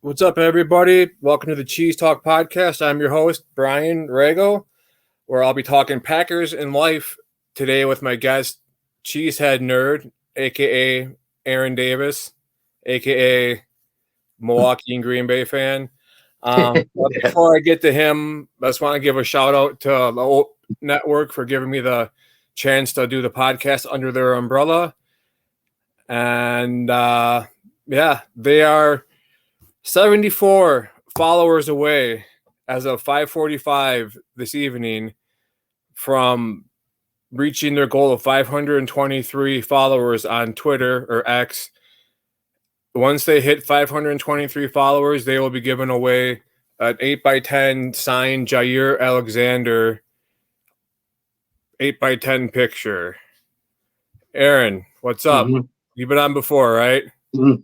What's up, everybody? Welcome to the Cheese Talk Podcast. I'm your host, Brian Rago, where I'll be talking Packers and life today with my guest, Cheesehead Nerd, a.k.a. Aaron Davis, a.k.a. Milwaukee and Green Bay fan. But before I get to him, I just want to give a shout-out to the old network for giving me the chance to do the podcast under their umbrella. And, they are 74 followers away as of 5:45 this evening from reaching their goal of 523 followers on Twitter or X. Once they hit 523 followers, they will be giving away an 8x10 signed Jair Alexander 8x10 picture. Aaron, what's up? Mm-hmm. You've been on before, right? Mm-hmm.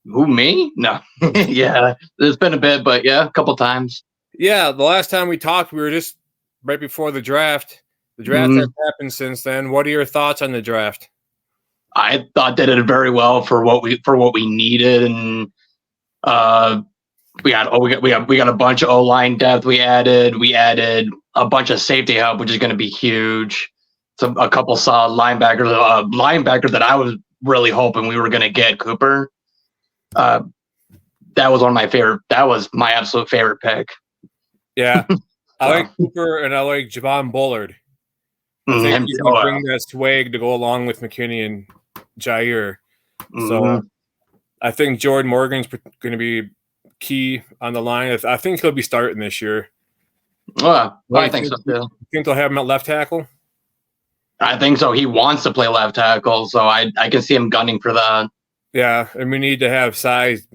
Who, me? No. Yeah, there's been a bit, but yeah, a couple times. Yeah, the last time we talked, we were just right before the draft. The draft has happened since then. What are your thoughts on the draft? I thought they did very well for what we needed, and we got a bunch of O-line depth. We added a bunch of safety help, which is going to be huge. A couple solid linebackers. Linebacker that I was really hoping we were going to get, Cooper. That was one of my favorite. That was my absolute favorite pick. Yeah, I like Cooper and I like Javon Bullard. I think he's going to bring that swag to go along with McKinney and Jair. So I think Jordan Morgan's going to be key on the line. I think he'll be starting this year. I think so too. You think they'll have him at left tackle? I think so. He wants to play left tackle, so I can see him gunning for that. Yeah, and we need to have size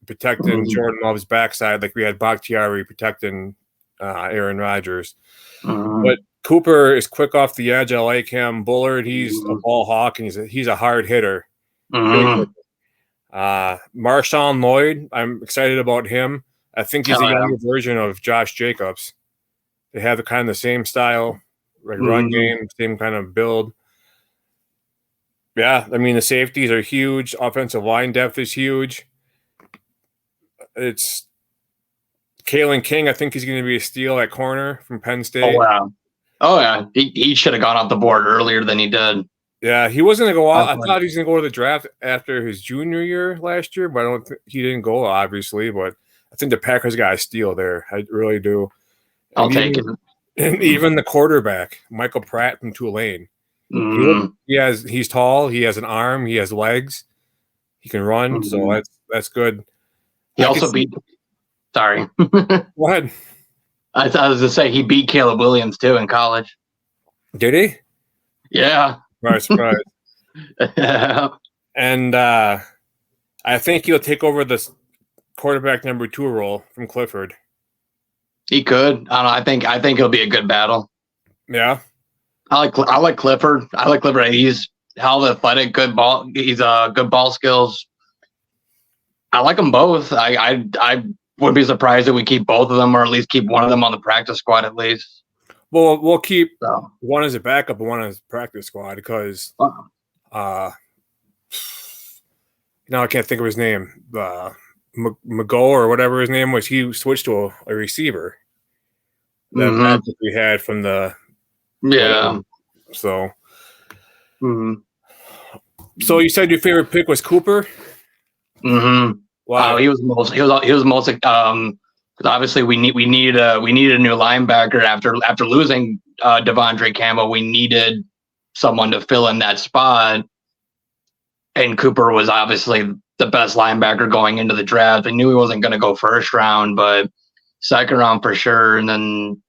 protecting Jordan Love's backside, like we had Bakhtiari protecting Aaron Rodgers. But Cooper is quick off the edge. I like him. Bullard, he's a ball hawk, and he's a hard hitter. Marshawn Lloyd, I'm excited about him. I think he's a younger version of Josh Jacobs. They have the same style, like run game, same kind of build. Yeah, I mean, the safeties are huge. Offensive line depth is huge. It's Kalen King. I think he's going to be a steal at corner from Penn State. Oh, yeah. He should have gone off the board earlier than he did. Yeah, he wasn't going to go out. I thought he was going to go to the draft after his junior year last year, but he didn't go, obviously. But I think the Packers got a steal there. I really do. I'll take it. And even the quarterback, Michael Pratt from Tulane. He's tall. He has an arm. He has legs. He can run. So that's good. He also beat. Sorry. Go ahead. I was going to say he beat Caleb Williams too in college. Did he? Yeah. Surprise. And I think he'll take over the quarterback number 2 role from Clifford. He could. I don't know. I think it'll be a good battle. Yeah. I like Clifford. I like Clifford. He's hell athletic, good ball. He's good ball skills. I like them both. I wouldn't be surprised if we keep both of them, or at least keep one of them on the practice squad at least. Well, we'll keep one as a backup and one as practice squad because, I can't think of his name. McGo or whatever his name was. He switched to a receiver. That we had from the. Yeah. So. So you said your favorite pick was Cooper? Wow. He was most. Because obviously we needed a new linebacker after losing Devondre Campbell. We needed someone to fill in that spot, and Cooper was obviously the best linebacker going into the draft. I knew he wasn't going to go first round, but second round for sure. And then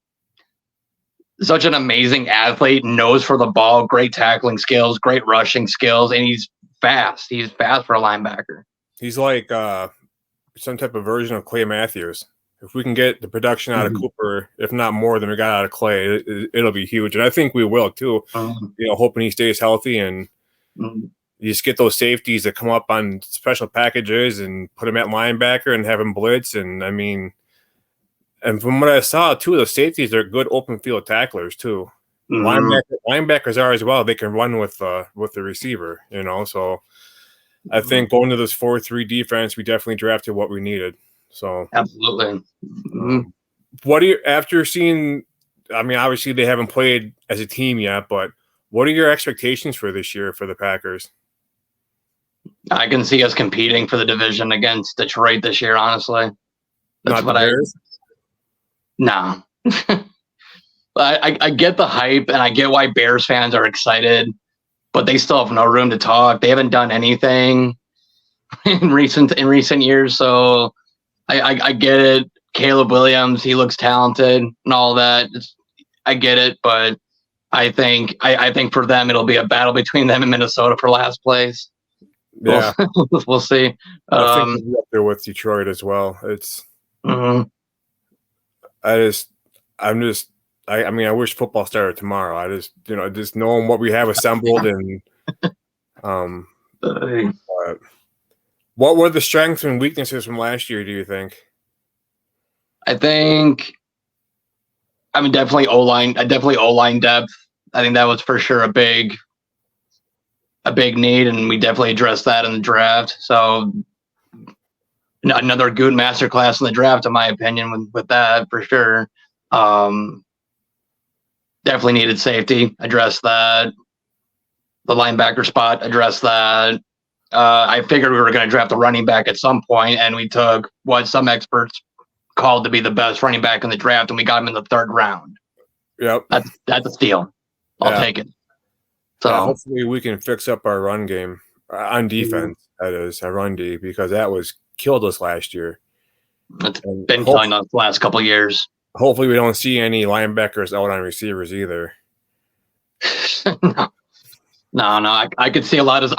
such an amazing athlete, nose for the ball, great tackling skills, great rushing skills, and he's fast. He's fast for a linebacker. He's like some type of version of Clay Matthews. If we can get the production out of Cooper, if not more than we got out of Clay, it'll be huge. And I think we will too. Hoping he stays healthy and you just get those safeties that come up on special packages and put him at linebacker and have him blitz. And I mean, and from what I saw too, the safeties are good open field tacklers too. Linebackers are as well. They can run with the receiver, So I think going to this 4-3 defense, we definitely drafted what we needed. So absolutely. What do you, after seeing, I mean, obviously they haven't played as a team yet, but what are your expectations for this year for the Packers? I can see us competing for the division against Detroit this year, honestly. That's Not the Bears? No. I get the hype, and I get why Bears fans are excited, but they still have no room to talk. They haven't done anything in recent years, so I get it. Caleb Williams, he looks talented and all that. I get it, but I think for them it'll be a battle between them and Minnesota for last place. Yeah, we'll see. I think we'll be up there with Detroit as well. It's. I mean, I wish football started tomorrow. I just, just knowing what we have assembled and, what were the strengths and weaknesses from last year? Do you think? Definitely O-line. Definitely O-line depth. I think that was for sure a big need, and we definitely addressed that in the draft. So another good masterclass in the draft, in my opinion, with that for sure. Definitely needed safety. Address that. The linebacker spot. Address that. I figured we were going to draft a running back at some point, and we took what some experts called to be the best running back in the draft, and we got him in the 3rd round. Yep, that's a steal. I'll take it. So hopefully we can fix up our run game on defense. That is our run D, because that was killed us last year. It's been killing us the last couple of years. Hopefully we don't see any linebackers out on receivers either. No. I can see a lot of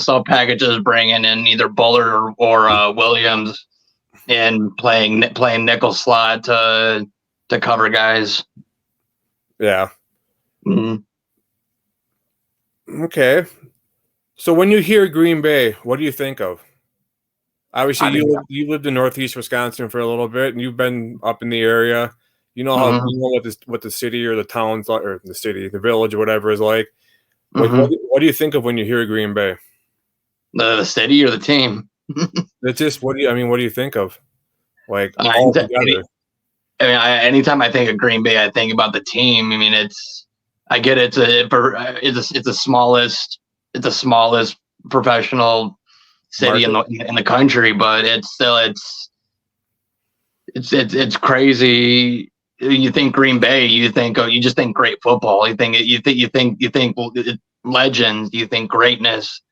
sub packages bringing in either Bullard or Williams and playing nickel slot to cover guys. Yeah. Okay. So when you hear Green Bay, what do you think of? Obviously, you lived in Northeast Wisconsin for a little bit, and you've been up in the area. You know how what the city or the towns or the city, the village or whatever is like. What do you think of when you hear Green Bay? The city or the team? It's just what do you think of? Like all together. Anytime I think of Green Bay, I think about the team. I mean, I get it's the smallest professional city in the country, but it's crazy. You think Green Bay, you just think great football. You think legends. You think greatness.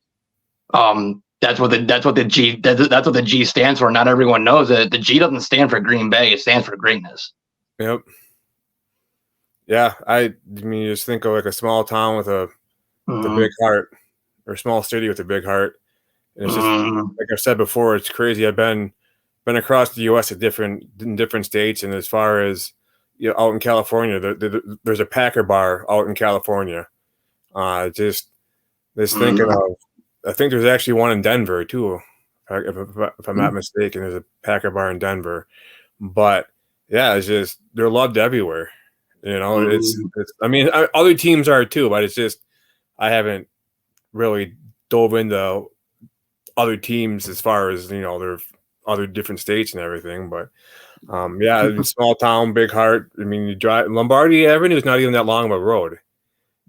That's what the G stands for. Not everyone knows it. The G doesn't stand for Green Bay. It stands for greatness. Yep. Yeah, I mean, you just think of like a small town with a big heart, or a small city with a big heart. And it's just like I've said before, it's crazy. I've been across the U.S. in different states, and as far as out in California, there's a Packer bar out in California. Just thinking of, I think there's actually one in Denver too, if I'm not mistaken. There's a Packer bar in Denver, but yeah, it's just they're loved everywhere. It's I mean, other teams are too, but it's just I haven't really dove into other teams as far as their other different states and everything. But yeah, small town, big heart. I mean, you drive Lombardi Avenue is not even that long of a road,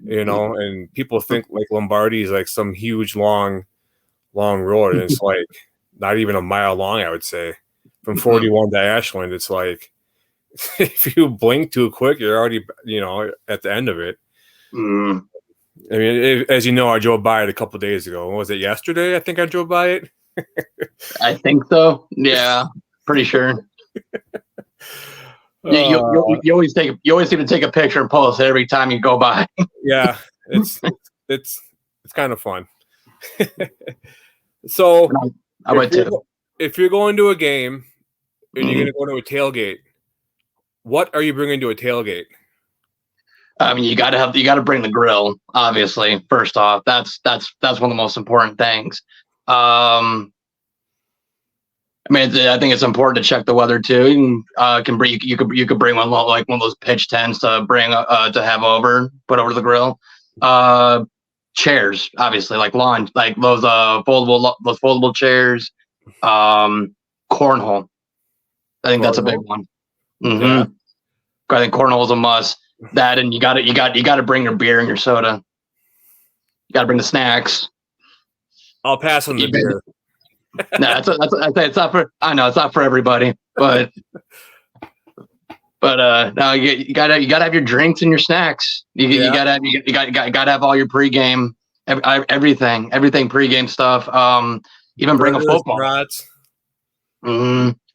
and people think like Lombardi is like some huge long road, and it's like not even a mile long. I would say from 41 to Ashland, it's like if you blink too quick, you're already at the end of it. I mean, as you know, I drove by it a couple of days ago. Was it yesterday? I think I drove by it. I think so. Yeah, pretty sure. You always need to take a picture and post it every time you go by. Yeah, it's kind of fun. So I would too. If you're going to a game and you're going to go to a tailgate, what are you bringing to a tailgate? I mean, you got to bring the grill. Obviously, first off, that's one of the most important things. I think it's important to check the weather too. You could bring one of those pitch tents to bring to have put over the grill. Chairs, obviously, like lawn, like those foldable chairs. Cornhole. I think that's a big one. Mm-hmm. I think cornhole is a must. That, and you got to bring your beer and your soda. You got to bring the snacks. I'll pass on the beer. No, it's not for. I know it's not for everybody, but no, you gotta have your drinks and your snacks. You gotta have all your pregame, everything pregame stuff. Even bring a football. Brats.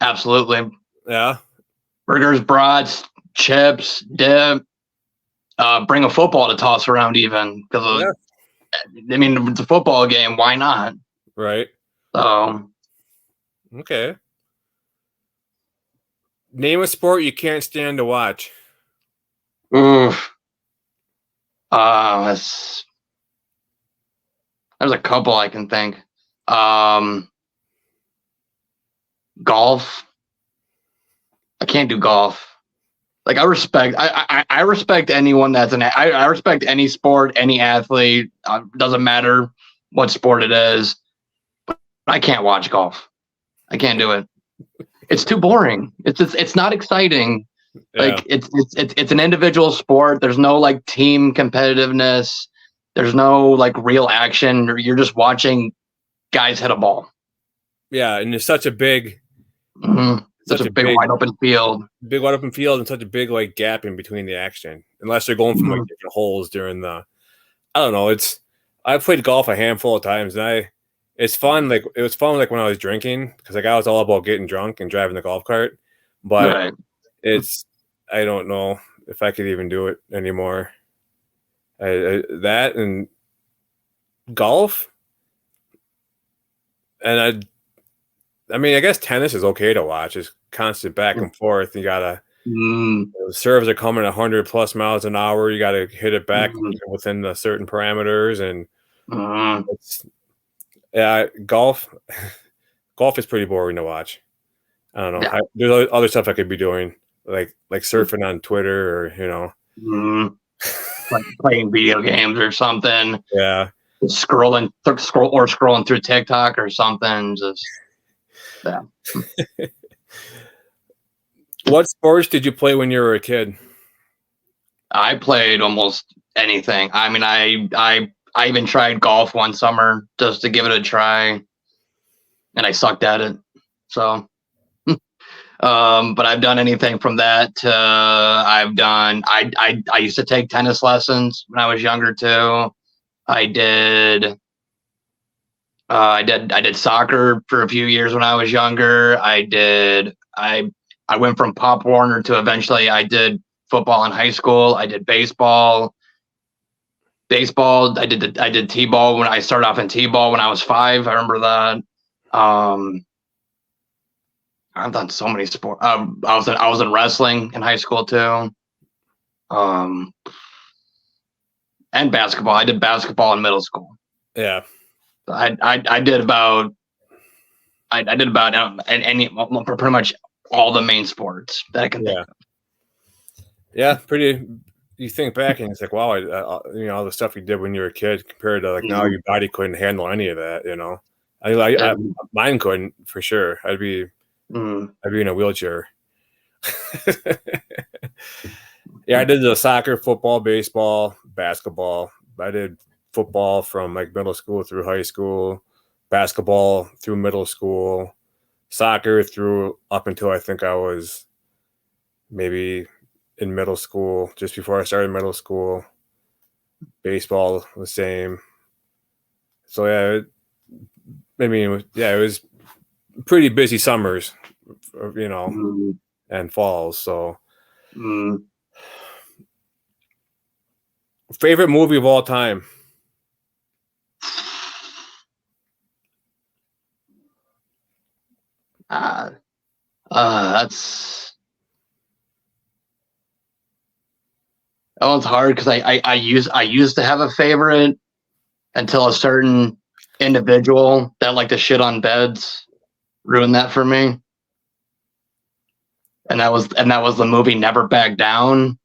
Absolutely. Yeah. Burgers, brats, chips, dip. Bring a football to toss around, even because I mean it's a football game. Why not? Right. Okay. Name a sport you can't stand to watch. Oof. There's a couple I can think. Golf. I can't do golf. Like I respect anyone that's I respect any sport, any athlete. Doesn't matter what sport it is. But I can't watch golf. I can't do it. It's too boring. It's not exciting. Yeah. Like it's an individual sport. There's no like team competitiveness. There's no like real action. You're just watching guys hit a ball. Yeah, and it's such a big, such a big wide open field. Big wide open field and such a big like gap in between the action. Unless they're going from like different holes during the, I don't know. I've played golf a handful of times and it's fun. Like it was fun like when I was drinking because like I was all about getting drunk and driving the golf cart. But I don't know if I could even do it anymore. That and golf, and I mean I guess tennis is okay to watch. It's constant back and forth. You gotta the serves are coming 100+ miles an hour. You gotta hit it back within the certain parameters and. Golf is pretty boring to watch. I don't know. There's other stuff I could be doing, like surfing on Twitter or like playing video games or something. Yeah, scrolling through TikTok or something. Just What sports did you play when you were a kid? I played almost anything. I mean, I even tried golf one summer just to give it a try, and I sucked at it. So, but I've done anything from that to I used to take tennis lessons when I was younger too. I did soccer for a few years when I was younger. I went from Pop Warner to eventually I did football in high school. I did baseball. I did t-ball when I started off in t-ball when I was 5. I remember that. I've done so many sports. I was in wrestling in high school too. And basketball. I did basketball in middle school. Yeah. I did about any pretty much all the main sports that I can think of. Yeah, pretty. You think back and it's like, wow, all the stuff you did when you were a kid compared to like now, your body couldn't handle any of that. You know, mine couldn't for sure. I'd be in a wheelchair. Yeah, I did the soccer, football, baseball, basketball. I did football from like middle school through high school, basketball through middle school, soccer through up until I think I was maybe in middle school, just before I started middle school. Baseball the same. So it was pretty busy summers, and falls. So favorite movie of all time? That one's hard because I used to have a favorite until a certain individual that liked to shit on beds ruined that for me. And that was the movie Never Back Down.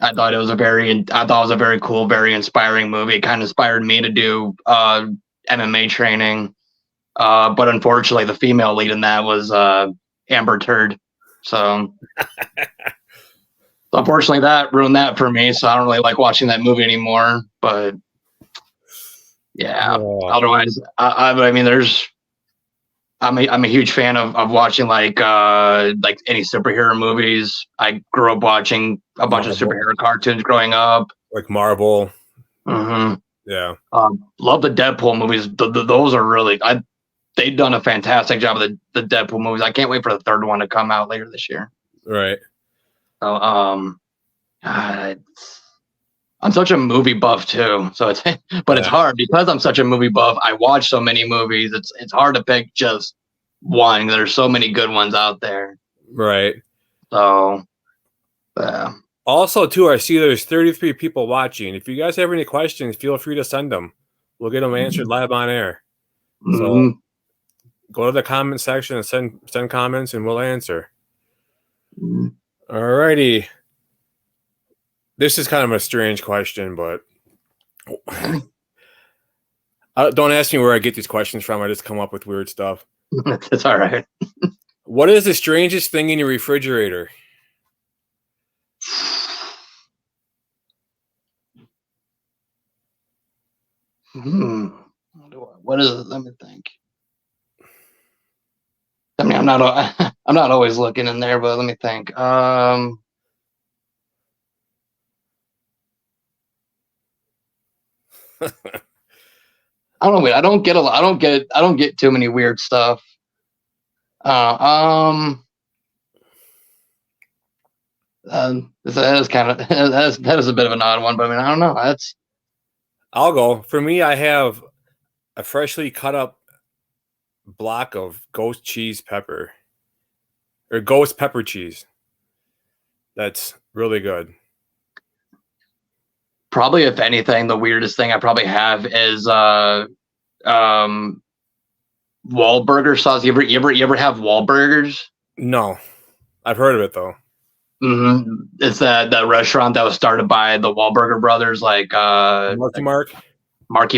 I thought it was a very cool, very inspiring movie. It kind of inspired me to do MMA training. But unfortunately the female lead in that was Amber Turd. So unfortunately, that ruined that for me. So I don't really like watching that movie anymore. But yeah, otherwise, I mean, I'm a huge fan of watching like any superhero movies. I grew up watching a bunch of superhero cartoons growing up, like Marvel. Mm-hmm. Yeah, love the Deadpool movies. Those are really they've done a fantastic job of the Deadpool movies. I can't wait for the third one to come out later this year. Right. So I'm such a movie buff too. So it's hard because I'm such a movie buff. I watch so many movies. It's hard to pick just one. There's so many good ones out there. Right. So also too, I see there's 33 people watching. If you guys have any questions, feel free to send them. We'll get them answered live on air. So go to the comment section and send comments and we'll answer. All righty. This is kind of a strange question, but don't ask me where I get these questions from. I just come up with weird stuff. That's all right. What is the strangest thing in your refrigerator? What is it? Let me think. I mean, I'm not always looking in there, but let me think. I don't know. I don't get too many weird stuff. That is kind of that is a bit of an odd one, but I mean, I don't know. I'll go. For me, I have a freshly cut up block of ghost cheese pepper or ghost pepper cheese. That's really good. Probably, if anything, the weirdest thing I probably have is Wahlburger sauce. You ever have Wahlburgers? No, I've heard of it though. Mm-hmm. It's that restaurant that was started by the Wahlburger brothers, like Marky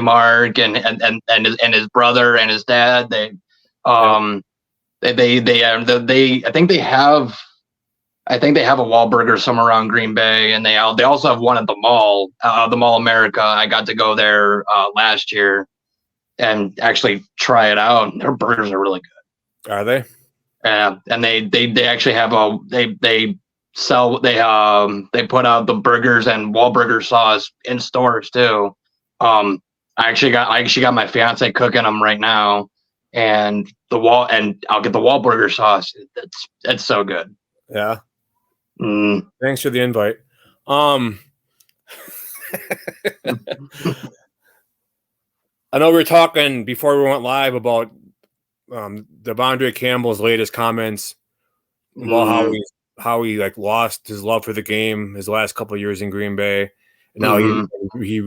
Mark and his brother and his dad. I think they have a Wahlburger somewhere around Green Bay, and they also have one at the mall, the Mall America. I got to go there last year and actually try it out. Their burgers are really good. Are they? Yeah, and they actually have they put out the burgers and Wahlburger sauce in stores too. I actually got my fiance cooking them right now, and I'll get the Wahlburger sauce. It's so good. Yeah. Thanks for the invite. I know we were talking before we went live about De'Vondre Campbell's latest comments about how he like lost his love for the game his last couple of years in Green Bay, and now he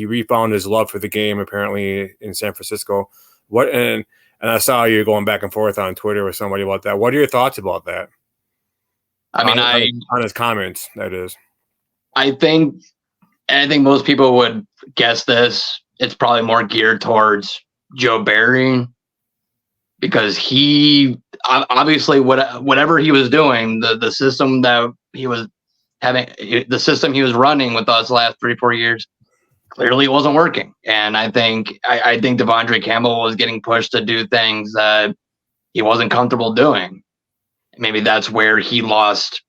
refound his love for the game apparently in San Francisco. And I saw you going back and forth on Twitter with somebody about that. What are your thoughts about that? I mean, on his comments, that is. I think most people would guess this. It's probably more geared towards Joe Barry, because he obviously whatever he was doing, the system that he was having, the system he was running with us the last 3-4 years, clearly it wasn't working. And I think De'Vondre Campbell was getting pushed to do things that he wasn't comfortable doing. Maybe that's where he lost.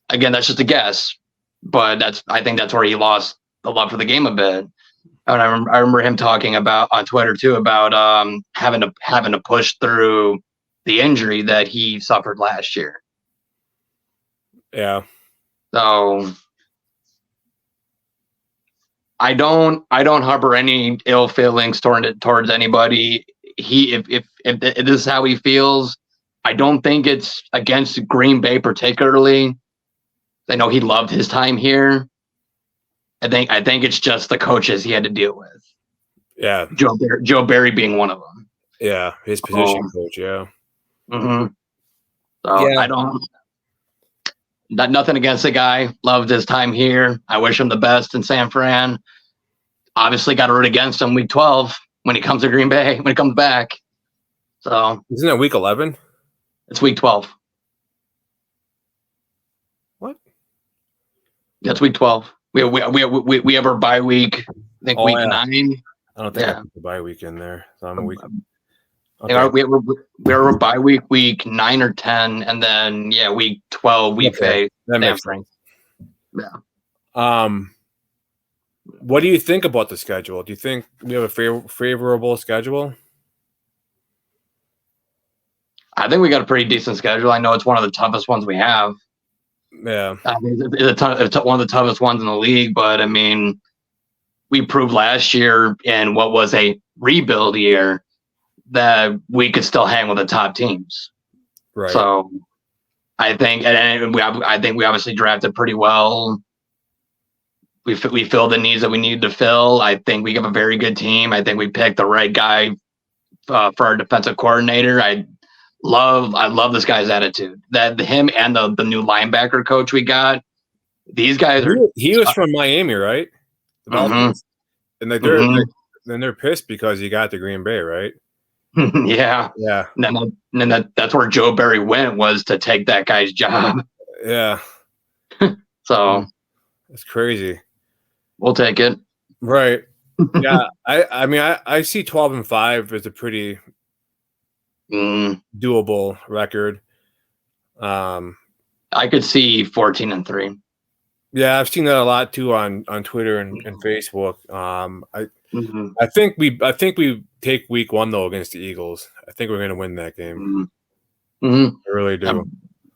Again, that's just a guess, but I think that's where he lost the love for the game a bit. And I remember him talking about on Twitter too about having to push through the injury that he suffered last year. Yeah. So I don't harbor any ill feelings towards anybody. If this is how he feels, I don't think it's against Green Bay particularly. I know he loved his time here. I think it's just the coaches he had to deal with. Yeah, Joe Barry being one of them. Yeah, his position coach. Yeah. Mm-hmm. So yeah. I don't. Nothing against the guy. Loved his time here. I wish him the best in San Fran. Obviously, got to root against him week 12 when he comes to Green Bay when he comes back. So isn't it week 11? It's week 12. What? That's week 12. We have our bye week. I think week 9. I don't think I put the bye week in there. So I'm a week. Okay. We have our bye week 9 or 10, and then week 12 we face. That makes sense. Yeah. What do you think about the schedule? Do you think we have a favorable schedule? I think we got a pretty decent schedule. I know it's one of the toughest ones we have. Yeah. It's one of the toughest ones in the league, but I mean, we proved last year in what was a rebuild year that we could still hang with the top teams. Right. So I think, I think we obviously drafted pretty well. We filled the needs that we needed to fill. I think we have a very good team. I think we picked the right guy for our defensive coordinator. I love this guy's attitude. That him and the new linebacker coach we got. These guys are. He was from Miami, right? Mm-hmm. And they're pissed because he got to Green Bay, right? Yeah. And then that's where Joe Barry went, was to take that guy's job. Yeah. So it's crazy. We'll take it. Right. Yeah. I mean, I see 12-5 as a pretty doable record. I could see 14-3. Yeah, I've seen that a lot too on Twitter and Facebook. I think we take week 1 though against the Eagles. I think we're going to win that game. I really do.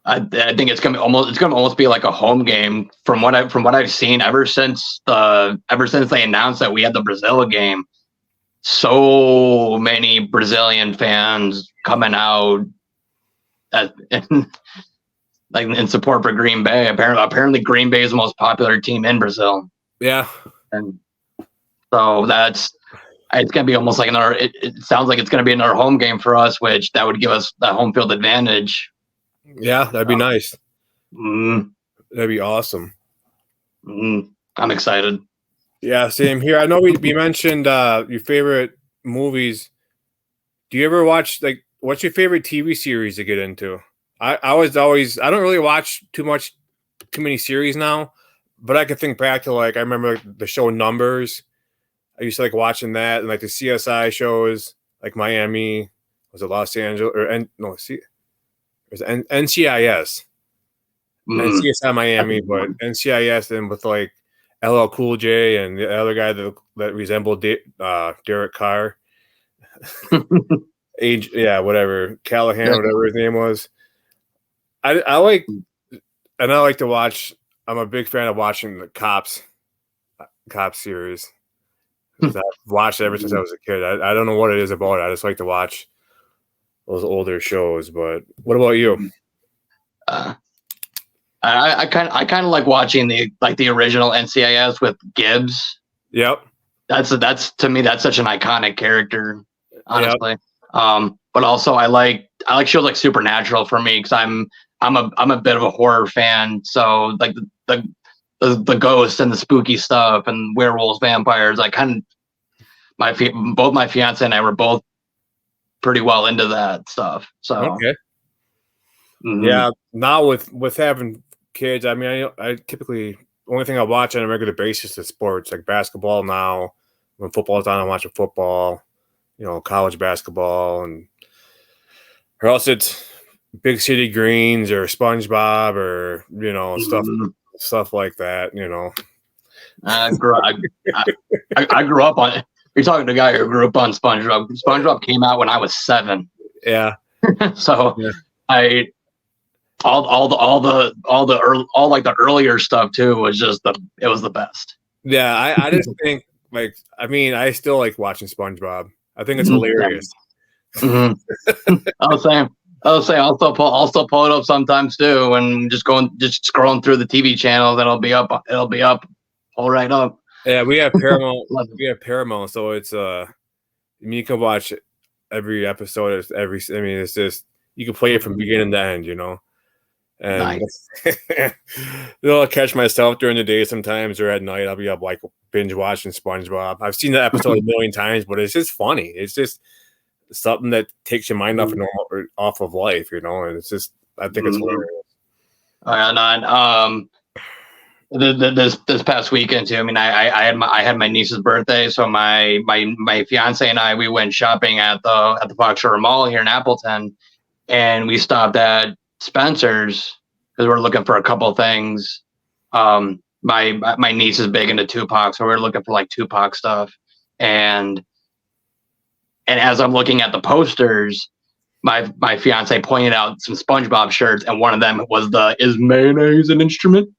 I think it's gonna almost be like a home game from what I've seen ever since they announced that we had the Brazil game. So many Brazilian fans coming out in support for Green Bay. Apparently Green Bay is the most popular team in Brazil. Yeah, and so it's gonna be almost like another. It sounds like it's gonna be another home game for us, which that would give us that home field advantage. Yeah, that'd be nice. That'd be awesome. I'm excited. Yeah, same here. I know we mentioned your favorite movies. Do you ever watch, like, what's your favorite TV series to get into? I don't really watch too many series now, but I can think back to, like, I remember the show Numbers. I used to like watching that, and like the CSI shows, like Miami, was it Los Angeles it was NCIS. And CSI Miami, but NCIS, and with like LL Cool J and the other guy that resembled Derek Carr. Whatever, Callahan, whatever his name was. I like to watch. I'm a big fan of watching the Cops series. I've watched it ever since I was a kid. I don't know what it is about it. I just like to watch those older shows. But what about you? I kind of like watching the original NCIS with Gibbs. Yep. That's to me, that's such an iconic character, honestly. Yep. But also I like shows like Supernatural for me, because I'm a bit of a horror fan. So like the ghosts and the spooky stuff and werewolves, vampires, both my fiance and I were both pretty well into that stuff. So okay. Yeah. Now with having kids, I mean, I typically, only thing I watch on a regular basis is sports, like basketball now. When football's on, I'm watching football, college basketball, or else it's Big City Greens or SpongeBob or, stuff like that, I grew up on, you're talking to a guy who grew up on SpongeBob. SpongeBob came out when I was 7. Yeah. So yeah. All the earlier stuff too was it was the best. Yeah, I just think, like, I mean, I still like watching SpongeBob. I think it's hilarious. I'll say I'll still pull it up sometimes too, and just scrolling through the TV channels, and it'll be up all right up. Yeah, we have Paramount. So it's you can watch every episode. It's just, you can play it from beginning to end, And nice. I'll catch myself during the day sometimes, or at night I'll be up like binge watching SpongeBob. I've seen the episode a million times, but it's just funny. It's just something that takes your mind off of normal or off of life, and it's just I think it's hilarious. And this past weekend too. I mean, I had my niece's birthday, so my fiance and I we went shopping at the Fox River Mall here in Appleton, and we stopped at Spencer's because we're looking for a couple of things. My niece is big into Tupac, so we're looking for like Tupac stuff, and as I'm looking at the posters, my fiance pointed out some SpongeBob shirts, and one of them was "Is mayonnaise an instrument?"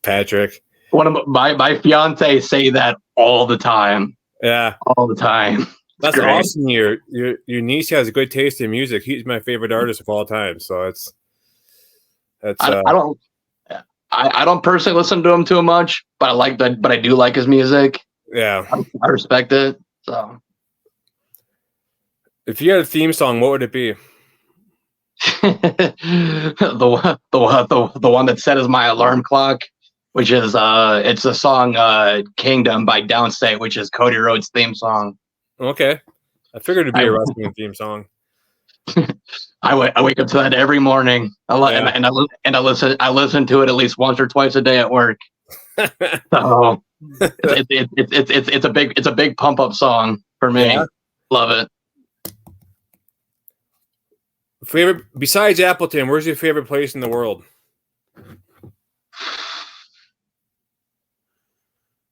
Patrick. One of my fiance say that all the time. Yeah, all the time. That's great. Awesome. Your niece has a good taste in music. He's my favorite artist of all time. So I don't personally listen to him too much, but I do like his music. Yeah, I respect it. So, if you had a theme song, what would it be? the one that set as my alarm clock, which is it's the song "Kingdom" by Downstate, which is Cody Rhodes' theme song. Okay, I figured it'd be a wrestling theme song. I wake up to that every morning. I listen to it at least once or twice a day at work. So it's a big pump up song for me. Yeah. Love it. Favorite besides Appleton, where's your favorite place in the world?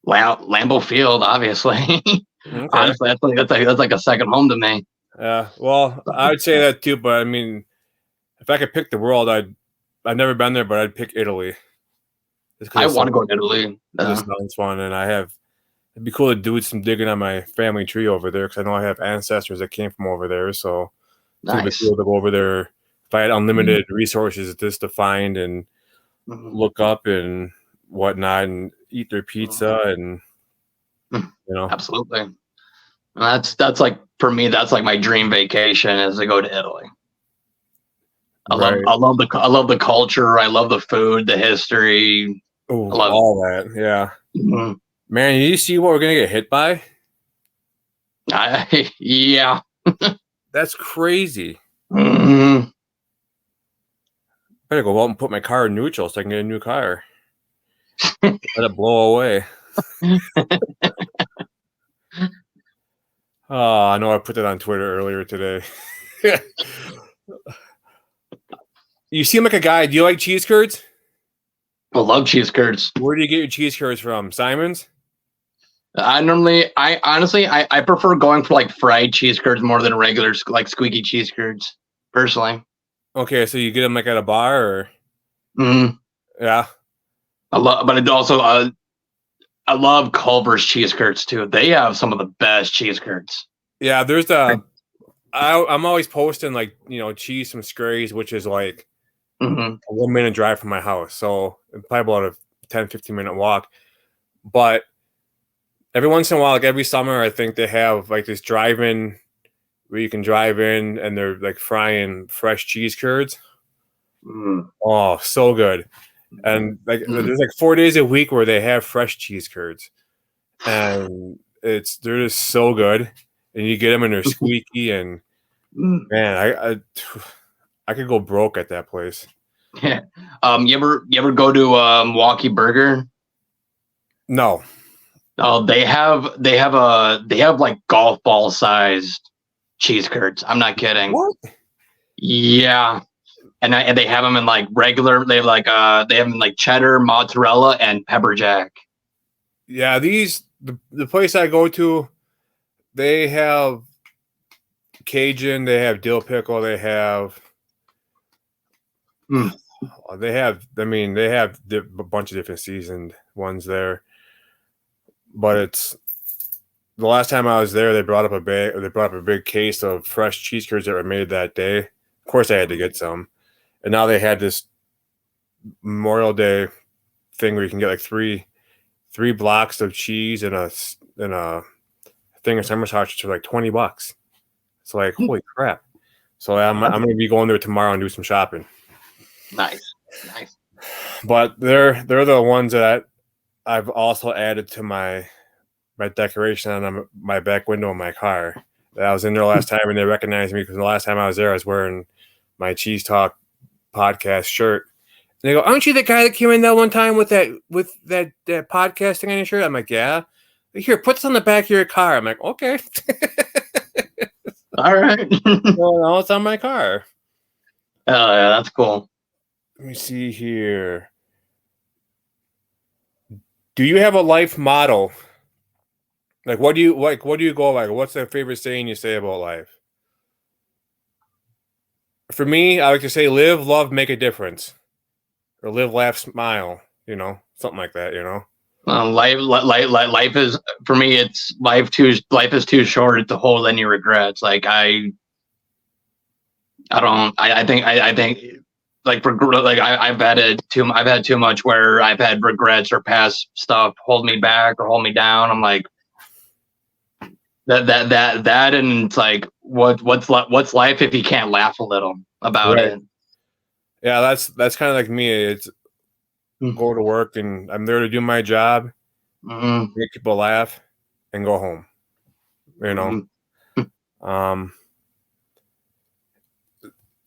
Lambeau Field, obviously. Okay. Honestly, that's like a second home to me. Yeah, well, I would say that too, but I mean, if I could pick the world, I've never been there, but I'd pick Italy. I want to go to Italy. This sounds fun, and it'd be cool to do some digging on my family tree over there because I know I have ancestors that came from over there, so it'd be cool to go over there. If I had unlimited resources just to find and look up and whatnot, and eat their pizza, and absolutely. That's like for me. That's like my dream vacation is to go to Italy. I love the culture. I love the food, the history. Oh, all that. Yeah, man. You see what we're gonna get hit by? Yeah. That's crazy. Mm-hmm. Better go out and put my car in neutral so I can get a new car. Let it blow away. Oh, I know I put that on Twitter earlier today. You seem like a guy. Do you like cheese curds? I love cheese curds. Where do you get your cheese curds from? Simon's? I prefer going for like fried cheese curds more than regular like squeaky cheese curds, personally. Okay, so you get them like at a bar, or? Mm-hmm. Yeah. I love Culver's cheese curds too. They have some of the best cheese curds. Yeah, there's I'm always posting like cheese from Scurry's, which is like a 1 minute drive from my house, so probably about a 10-15 minute walk. But every once in a while, like every summer, I think they have like this drive-in where you can drive in and they're like frying fresh cheese curds. Oh, so good. And like there's like 4 days a week where they have fresh cheese curds, and they're just so good. And you get them and they're squeaky, and man, I could go broke at that place. Yeah. You ever go to Milwaukee Burger? No. Oh, they have like golf ball sized cheese curds. I'm not kidding. What? Yeah. And they have them in like regular. They have them in like cheddar, mozzarella, and pepper jack. Yeah, the place I go to, they have Cajun, they have dill pickle, they have they have a bunch of different seasoned ones there. But it's the last time I was there, they brought up a big case of fresh cheese curds that were made that day. Of course, I had to get some. And now they had this Memorial Day thing where you can get like three blocks of cheese and a thing of summer sausage for like $20. It's like, holy crap. So I'm going to be going there tomorrow and do some shopping. Nice. But they're the ones that I've also added to my decoration on my back window of my car. I was in there last time and they recognized me because the last time I was there, I was wearing my Cheese Talk podcast shirt. And they go, "Aren't you the guy that came in that one time with that podcasting on your shirt?" I'm like, "Yeah." "Here, put this on the back of your car." I'm like, "Okay." All right. Well, no, it's on my car. Oh yeah, that's cool. Let me see here. Do you have a life motto? Like, what do you go by? What's the favorite saying you say about life? For me, I like to say, live, love, make a difference. Or live, laugh, smile, something like that, Life is, for me, it's life is too short to hold any regrets. Like I think like I've had too much where I've had regrets or past stuff hold me back or hold me down. I'm like that, and it's like what's life if you can't laugh a little about it? Yeah, that's kind of like me. It's go to work and I'm there to do my job, make people laugh, and go home.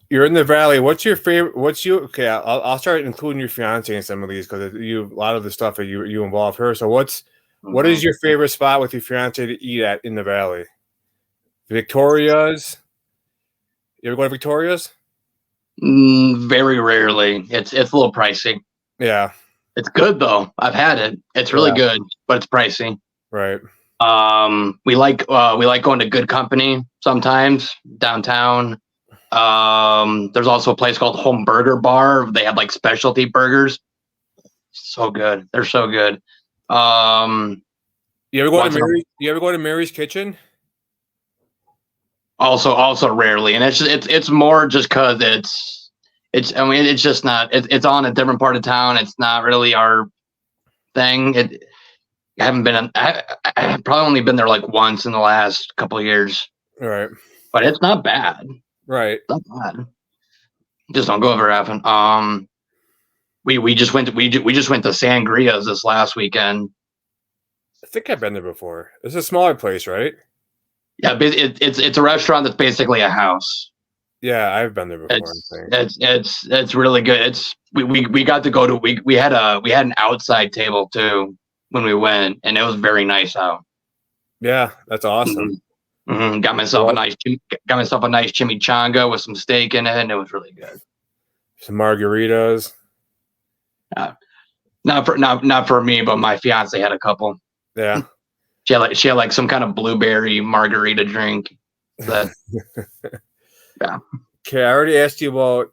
You're in the valley. What's your favorite? Okay? I'll start including your fiance in some of these because a lot of the stuff that you involve her. So what is your favorite spot with your fiance to eat at in the valley? Victoria's. You ever go to Victoria's? Very rarely. It's a little pricey. Yeah. It's good though. I've had it. It's really good, but it's pricey. Right. We like going to Good Company sometimes downtown. There's also a place called Home Burger Bar. They have like specialty burgers. So good. They're so good. You ever go to Mary's Kitchen? Also rarely, and it's more just because it's just not. It's on a different part of town. It's not really our thing. I've probably only been there like once in the last couple of years. Right. But it's not bad. Right. It's not bad. Just don't go very often. We just went to Sangria's this last weekend. I think I've been there before. It's a smaller place, right? Yeah, it's a restaurant that's basically a house. Yeah, I've been there before. It's really good. We got to go to we had an outside table too when we went, and it was very nice out. Yeah, that's awesome. Got myself a nice chimichanga with some steak in it, and it was really good. Some margaritas. Not for me, but my fiance had a couple. Yeah. She had like some kind of blueberry margarita drink. Yeah. Okay, I already asked you about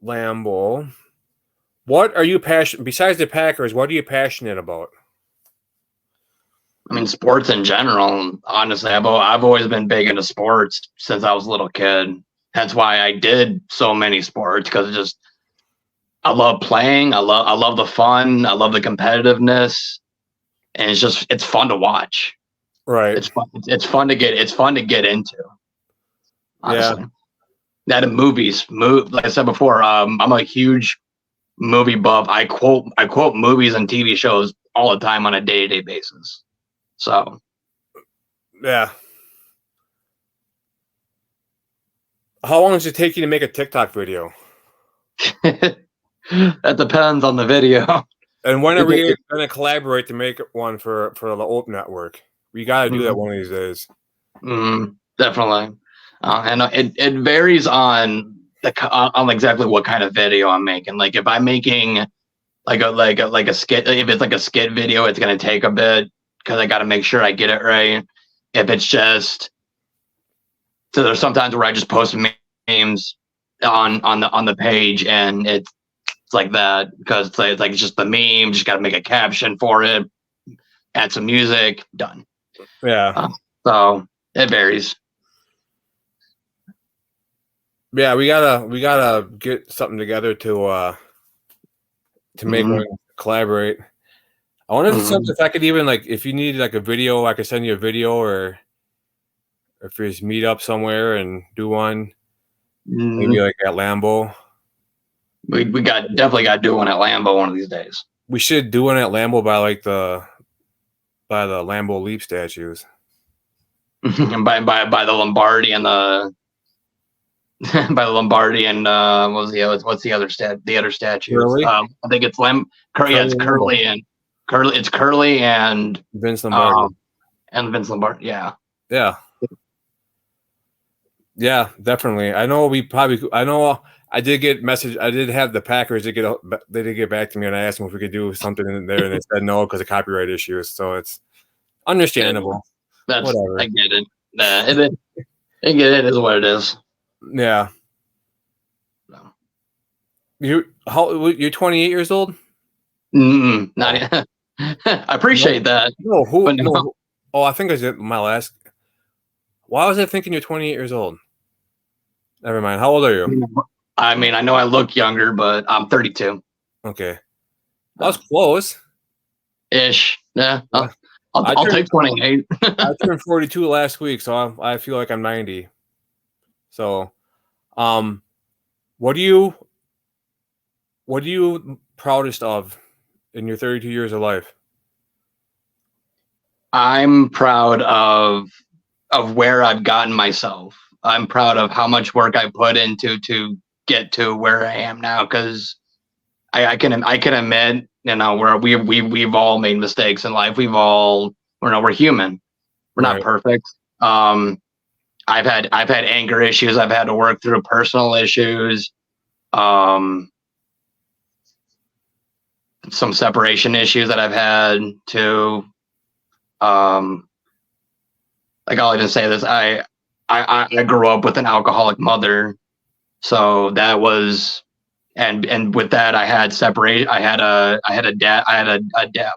Lambeau. What are you passionate besides the Packers? What are you passionate about? I mean, sports in general. Honestly, I've always been big into sports since I was a little kid. That's why I did so many sports, because I love playing. I love the fun. I love the competitiveness. And it's fun to watch. Right. It's fun to get into. Honestly. Yeah. That in movies, like I said before, I'm a huge movie buff. I quote movies and TV shows all the time on a day-to-day basis. So. Yeah. How long does it take you to make a TikTok video? That depends on the video. And when are we going to collaborate to make one for the Open Network? We got to do that one of these days. Definitely. And it varies on exactly what kind of video I'm making. Like if I'm making like a skit, if it's like a skit video, it's going to take a bit because I got to make sure I get it right. If it's just, so there's sometimes where I just post memes on the page, and it's like that because it's just the meme. Just got to make a caption for it, add some music, done. Yeah. So it varies. Yeah, we gotta get something together to make one, collaborate. I wonder if I could even, like, if you need like a video, I could send you a video, or if we just meet up somewhere and do one, maybe like at Lambeau. We definitely got to do one at Lambeau one of these days. We should do one at Lambeau by the Lambeau Leap statues. by the Lombardi and the by the Lombardi and what's the other statue? Curly? I think it's it's Curly and Vince Lombardi. And Vince Lombardi. Yeah. Yeah, definitely. I know I did get message. I did have the Packers. They did get back to me, and I asked them if we could do something in there, and they said no because of copyright issues. So it's understandable. Whatever. I get it. It is what it is. Yeah. No. You're 28 years old? Not. I appreciate that. No. Oh, I think I was my last. Why was I thinking you're 28 years old? Never mind. How old are you? I mean, I know I look younger, but I'm 32. Okay. That was close. Ish. Yeah. I'll take 28. I turned 42 last week, so I feel like I'm 90. So, what are you proudest of in your 32 years of life? I'm proud of where I've gotten myself. I'm proud of how much work I put into to get to where I am now. Because I can admit, where we've all made mistakes in life. We're human. We're not perfect. I've had anger issues. I've had to work through personal issues. Some separation issues that I've had to. Like I'll even say this, I grew up with an alcoholic mother, so that was, and with that I had separate. I had a dad.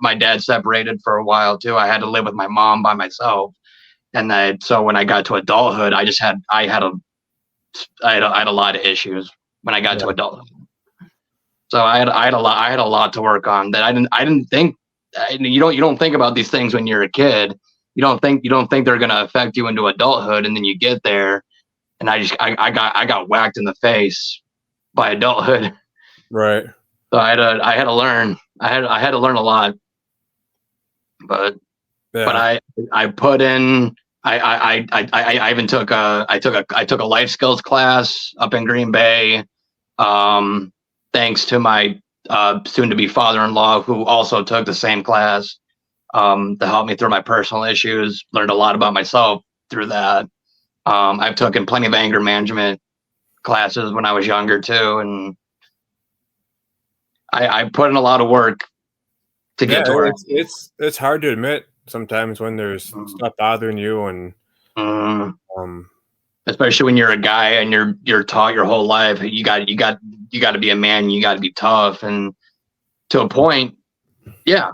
My dad separated for a while too. I had to live with my mom by myself, and so when I got to adulthood, I had a lot of issues when I got to adulthood. So I had a lot to work on that I didn't think. You don't think about these things when you're a kid. You don't think they're gonna affect you into adulthood, and then you get there, and I got whacked in the face by adulthood. Right. So I had to learn. I had to learn a lot. But I put in. I even took a life skills class up in Green Bay. Thanks to my soon-to-be father-in-law, who also took the same class to help me through my personal issues. Learned a lot about myself through that. I've taken plenty of anger management classes when I was younger too, and I put in a lot of work to get to where it's hard to admit sometimes when there's stuff bothering you, and especially when you're a guy and you're taught your whole life you got to be a man, you got to be tough, and to a point, yeah.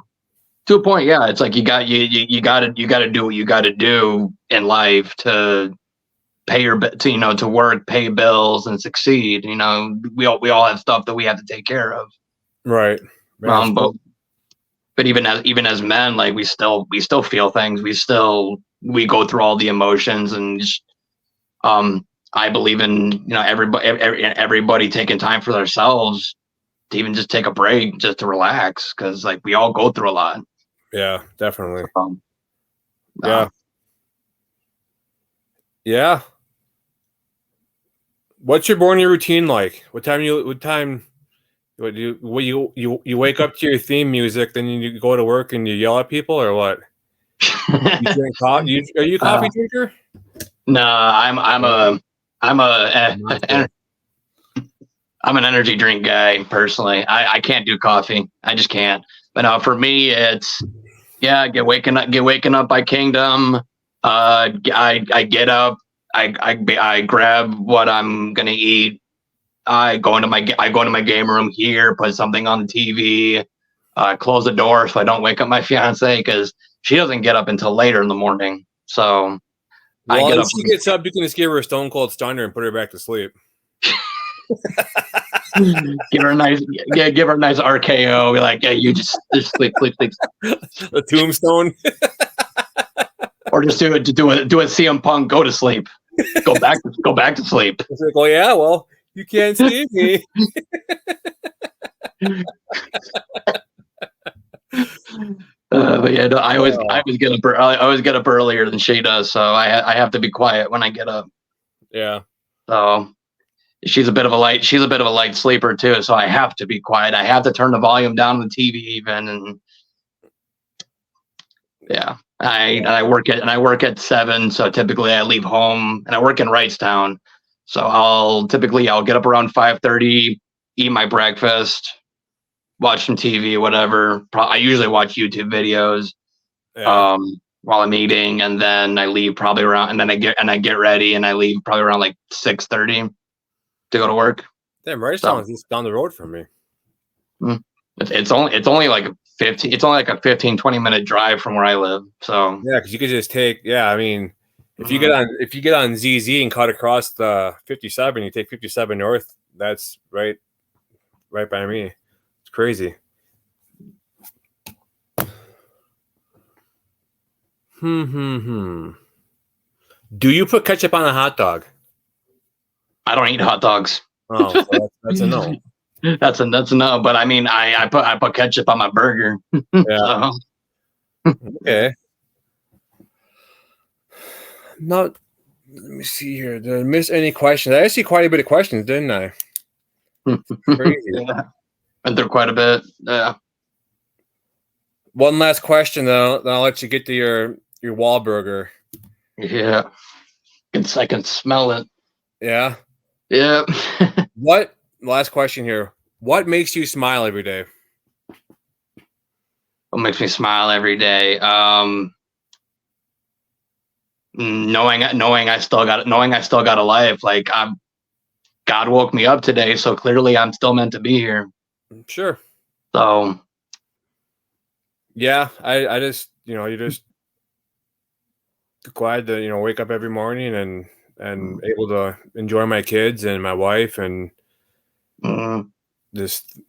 It's like you got to do what you got to do in life to pay to work, pay bills, and succeed. We all have stuff that we have to take care of. Right. But even as men, like we still feel things. We go through all the emotions, and just, I believe in everybody taking time for themselves to even just take a break, just to relax, because like we all go through a lot. Yeah, definitely. Yeah. What's your morning routine like? What time you wake up to your theme music, then you go to work and you yell at people, or what? You drink coffee? Are you a coffee drinker? No, I'm an energy drink guy personally. I can't do coffee. I just can't. But no, for me, it's get waken up by Kingdom. I get up. I grab what I'm gonna eat. I go into my game room here, put something on the TV, close the door so I don't wake up my fiance, because she doesn't get up until later in the morning. So I get up. If she gets up, you can just give her a Stone Cold Stunner and put her back to sleep. give her a nice RKO. Be like, yeah, you just sleep. A tombstone. Or just do a CM Punk, go to sleep. Go back to sleep. It's like, well, yeah, well, you can't see me. But yeah, no, I always get up. I always get up earlier than she does, so I have to be quiet when I get up. Yeah. So she's a bit of a light sleeper too, so I have to be quiet. I have to turn the volume down on the TV even, and yeah. I work at 7, so typically I leave home, and I work in Wrightstown, so I'll get up around 5:30, eat my breakfast, watch some TV, whatever. I usually watch YouTube videos while I'm eating, and then I leave probably around, and then I get ready, and I leave probably around like 6:30 to go to work. Damn, Wrightstown is just down the road from me. It's only like a 15-20 minute drive from where I live. So yeah, because you could just take. Yeah, I mean, if you get on ZZ and cut across the 57, you take 57 north. That's right by me. It's crazy. Do you put ketchup on a hot dog? I don't eat hot dogs. Oh, so that's a no. That's a no. But I mean, I put ketchup on my burger. Yeah. So. Okay. Not. Let me see here. Did I miss any questions? I asked you quite a bit of questions, didn't I? Crazy. Yeah. Went through quite a bit. Yeah. One last question, though. Then I'll let you get to your Wahlburger. Yeah. I can smell it. Yeah. Yeah. Last question here. What makes you smile every day? What makes me smile every day? Knowing I still got a life. Like God woke me up today, so clearly I'm still meant to be here. Sure. So yeah, I just you're just glad to wake up every morning and able to enjoy my kids and my wife and just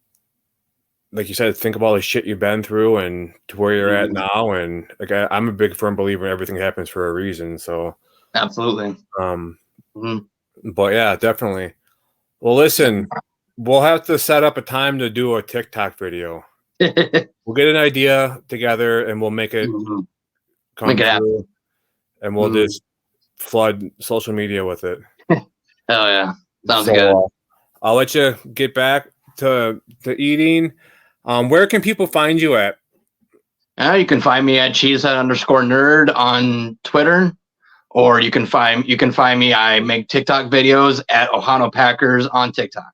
like you said, think of all the shit you've been through and to where you're at now. And like I'm a big firm believer in everything happens for a reason. So absolutely. But yeah, definitely. Well, listen, we'll have to set up a time to do a TikTok video. We'll get an idea together and we'll make it come through, and we'll just flood social media with it. Hell yeah, sounds good. I'll let you get back to eating. Where can people find you at? You can find me at cheesehead_nerd on Twitter, or you can find me. I make TikTok videos at Ohio Packers on TikTok.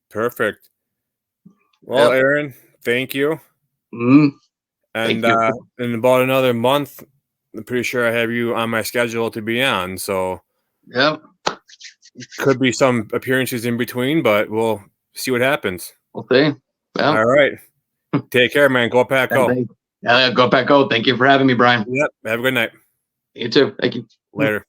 Perfect. Well, yep. Aaron, thank you. And in about another month, I'm pretty sure I have you on my schedule to be on. So, yep. Could be some appearances in between, but we'll see what happens. We'll see. Well, all right. Take care, man. Go Pack, go. Go Pack, go. Thank you for having me, Brian. Yep. Have a good night. You too. Thank you. Later.